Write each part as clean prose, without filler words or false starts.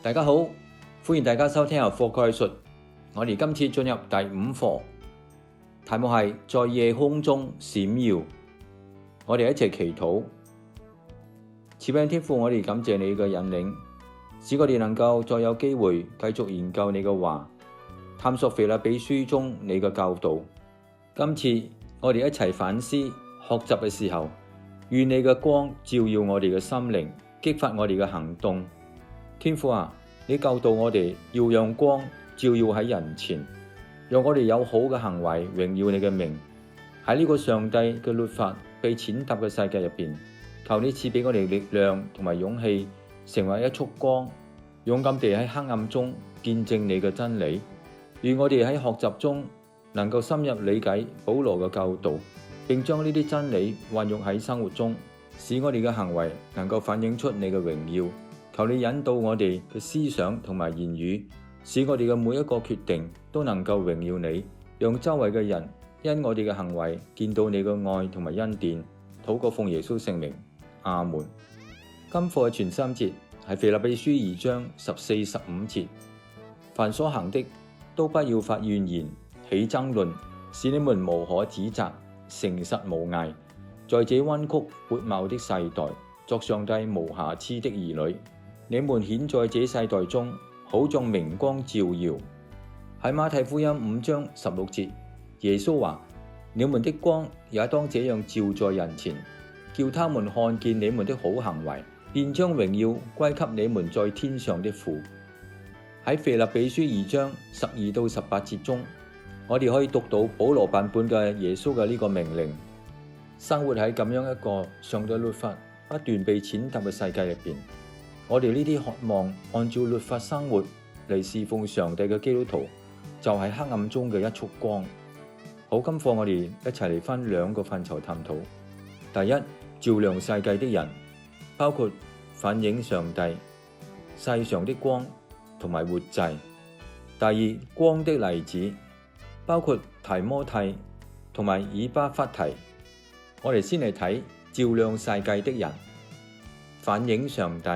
大家好，歡迎大家收聽由課概述。我哋今次進入第5課，題目係在夜空中閃耀。我哋一齊祈禱。慈悲天父，我哋感謝你嘅引領，使我哋能夠再有機會繼續研究你嘅話，探索腓立比書中你嘅教導。今次我哋一齊反思學習嘅時候，願你嘅光照耀我哋嘅心靈，激發我哋嘅行動。天父啊，你教導我哋要讓光照耀喺人前，讓我哋有好嘅行為榮耀你嘅名。喺呢個上帝嘅律法被踐踏嘅世界入邊，求你賜俾我哋力量同埋勇氣，成為一束光，勇敢地喺黑暗中見證你嘅真理。願我哋喺學習中能夠深入理解保羅嘅教導，並將呢啲真理運用喺生活中，使我哋嘅行為能夠反映出你嘅榮耀。求你引導我哋嘅思想同埋言語，使我哋嘅每一個決定都能夠榮耀你，讓周圍嘅人因我哋嘅行為見到你嘅愛同埋恩典。禱告奉耶穌聖名，阿門。今課嘅全三節係腓立比書2章14、15節。凡所行的，都不要發怨言，起爭論，使你們無可指責，誠實無偽，在這彎曲悖謬的世代，作上帝無瑕疵的兒女。你們顯在這世代中，好像明光照耀。喺馬太福音5章16節，耶穌話：你們的光也當這樣照在人前，叫他們看見你們的好行為，便將榮耀歸給你們在天上的父。喺腓立比書2章12到18節中，我哋可以讀到保羅版本嘅耶穌嘅呢個命令。生活喺咁樣一個上帝律法不斷被踐踏嘅世界入邊，我哋呢啲渴望按照律法生活嚟侍奉上帝嘅基督徒，就係黑暗中嘅一束光。好，今課我哋一齊嚟分2個範疇探討。第一，照亮世界的人，包括反映上帝、世上的光同埋活祭。第二，光的例子，包括提摩太同埋以巴弗提。我哋先嚟睇照亮世界的人，反映上帝。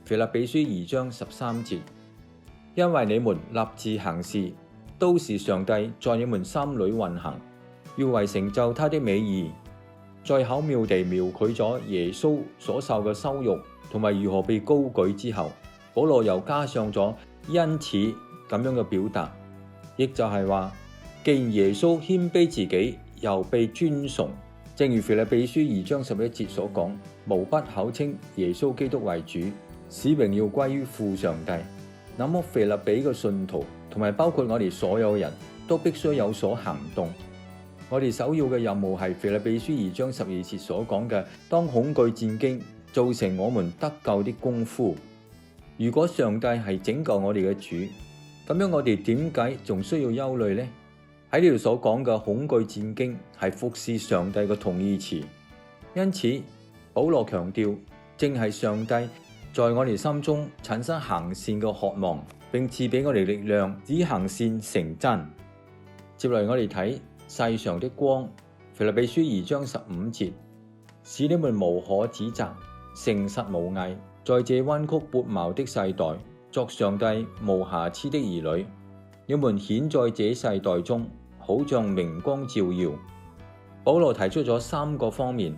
腓立比書2章13節，因為你們立志行事，都是上帝在你們心裏運行，要為成就他的美意。再巧妙地描繪咗耶穌所受嘅羞辱同埋如何被高舉之後，保羅又加上咗因此咁樣嘅表達，亦就係話，既然耶穌謙卑自己，又被尊崇，正如腓立比書2章11節所講，無不口稱耶穌基督為主，使榮耀歸於父上帝。那麼腓立比嘅信徒同埋包括我哋所有人都必須有所行動。我哋首要嘅任務係腓立比書2章12節所講嘅，當恐懼戰兢，造成我們得救的功夫。如果上帝係拯救我哋嘅主，咁樣我哋點解仲需要憂慮呢？喺呢度所講嘅恐懼戰兢係服侍上帝嘅同義詞，因此保羅強調，正係上帝在我哋心中產生行善嘅渴望，並賜俾我哋力量，使行善成真。接嚟我哋睇世上的光，腓立比書2章15節，使你們無可指責，誠實無偽，在這彎曲悖謬的世代，作上帝無瑕疵的兒女。你們顯在這世代中，好像明光照耀。保羅提出咗3個方面，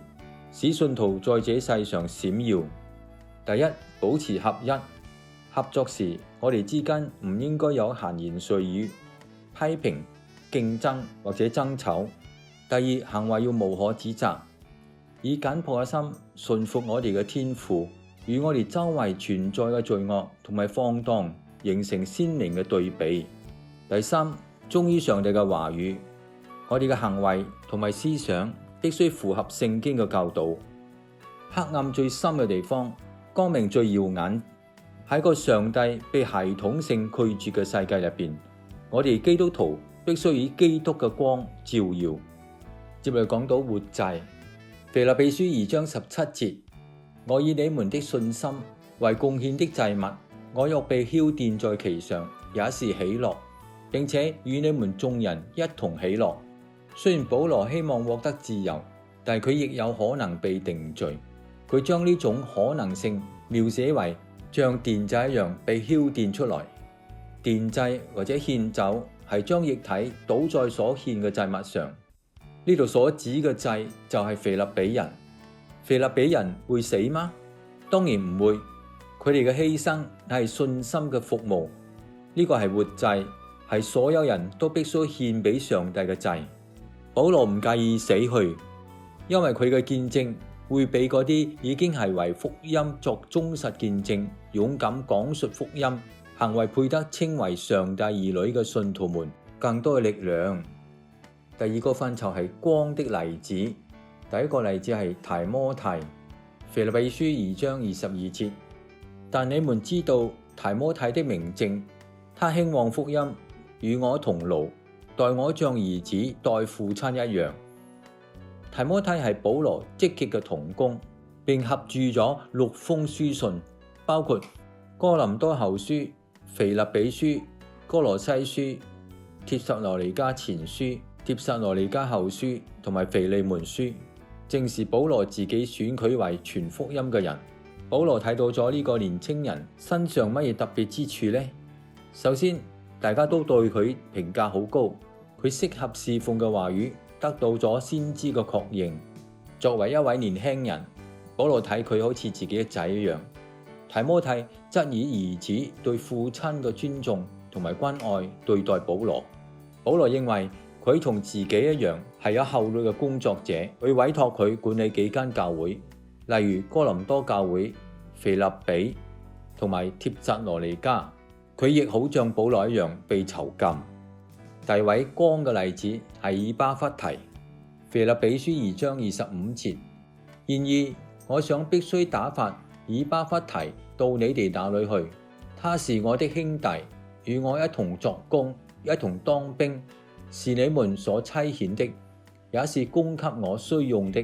使信徒在這世上閃耀。第一，保持合一。合作時，我哋之間唔應該有閒言碎語、批評、競爭或者爭吵。第二，行為要無可指責，以簡樸嘅心順服我哋嘅天父，與我哋周圍存在嘅罪惡同埋放蕩形成鮮明嘅對比。第三，忠於上帝嘅話語，我哋嘅行為同埋思想必須符合聖經嘅教導。黑暗最深嘅地方，光明最耀眼。喺個上帝被系統性拒絕嘅世界入邊，我哋基督徒必須以基督嘅光照耀。接嚟講到活祭，腓立比書2章17節，我以你們的信心為貢獻的祭物，我若被澆奠在其上，也是喜樂，並且與你們眾人一同喜樂。雖然保羅希望獲得自由，但佢亦有可能被定罪。佢將呢種可能性描寫為像電掣一樣被澆奠出來。奠祭或者獻酒係將液體倒在所獻嘅祭物上。呢度所指嘅祭就係腓立比人。腓立比人會死嗎？當然唔會。佢哋嘅犧牲係信心嘅服務。呢個係活祭，係所有人都必須獻俾上帝嘅祭。保羅唔介意死去，因為佢嘅見證會比嗰啲已經係為福音作忠實見證、勇敢講述福音、行為配得稱為上帝兒女嘅信徒們更多嘅力量。第二個範疇係光的例子。第一個例子係提摩太，腓立比書2章22節。但你們知道提摩太的明證，他興旺福音，與我同勞，待我像兒子待父親一樣。提摩太係保羅積極嘅同工，並合著咗6封書信，包括哥林多後書、腓立比書、哥羅西書、帖撒羅尼迦前書、帖撒羅尼迦後書同埋腓利門書。正是保羅自己選佢為傳福音嘅人。保羅睇到咗呢個年青人身上乜嘢特別之處呢？首先，大家都對佢評價好高，佢適合侍奉嘅話語得到咗先知嘅確認。作為一位年輕人，保羅睇佢好似自己嘅仔一樣。提摩太則以兒子對父親嘅尊重同埋關愛對待保羅。保羅認為佢同自己一樣係有效率嘅工作者，佢委託佢管理幾間教會，例如哥林多教會、腓立比同埋帖撒羅尼迦。佢亦好像保羅一樣被囚禁。第二位光嘅例子係以巴弗提，腓立比書2章25節。然而我想必須打發以巴弗提到你哋那裏去，他是我的兄弟，與我一同作工，一同當兵，是你們所差遣的，也是供給我需用的。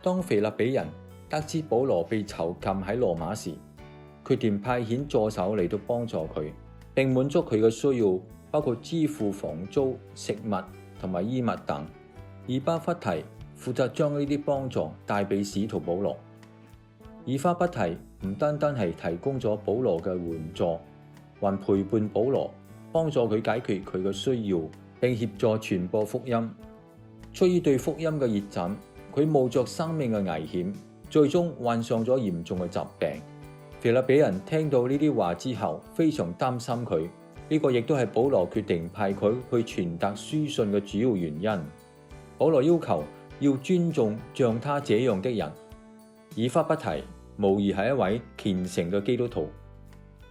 當腓立比人得知保羅被囚禁喺羅馬時，決定派遣助手嚟到幫助佢，並滿足佢嘅需要，包括支付房租、食物同埋衣物等。以巴弗提負責將呢啲幫助帶俾使徒保羅。以巴弗提唔單單係提供咗保羅嘅援助，還陪伴保羅，幫助佢解決佢嘅需要，並協助傳播福音。出於對福音嘅熱忱，佢冒着生命嘅危險，最終患上咗嚴重嘅疾病。腓立比人聽到呢啲話之後，非常擔心佢。呢個亦都係保羅決定派佢去傳達書信嘅主要原因。保羅要求要尊重像他這樣的人。以巴弗提無疑係一位虔誠嘅基督徒，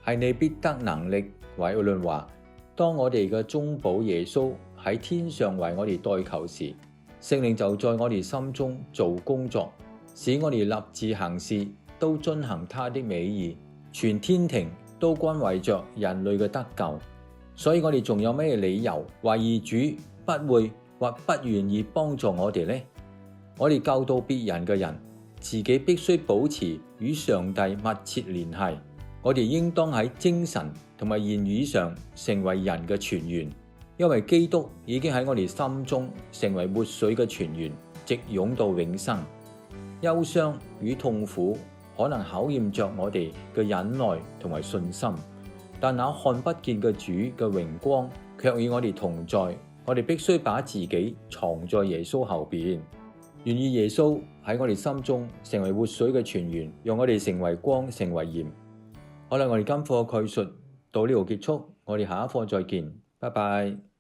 係你必得能力。懷愛倫話：當我哋嘅中保耶穌喺天上為我哋代求時，聖靈就在我哋心中做工作，使我哋立志行事都遵行他的美意，全天庭都關懷着人類嘅得救。所以我哋仲有咩理由懷疑主不會或不願意幫助我哋呢？我哋教導別人嘅人，自己必須保持與上帝密切聯繫。我哋應當喺精神同埋言語上成為人嘅泉源，因為基督已經喺我哋心中成為活水嘅泉源，直湧到永生。憂傷與痛苦可能考驗着我哋嘅忍耐同埋信心，但那看不見嘅主嘅榮光卻與我哋同在。我哋必須把自己藏在耶穌後邊，願意耶穌喺我哋心中成為活水嘅泉源，讓我哋成為光，成為鹽。好啦，我哋今課嘅概述到呢度結束，我哋下一課再見，拜拜。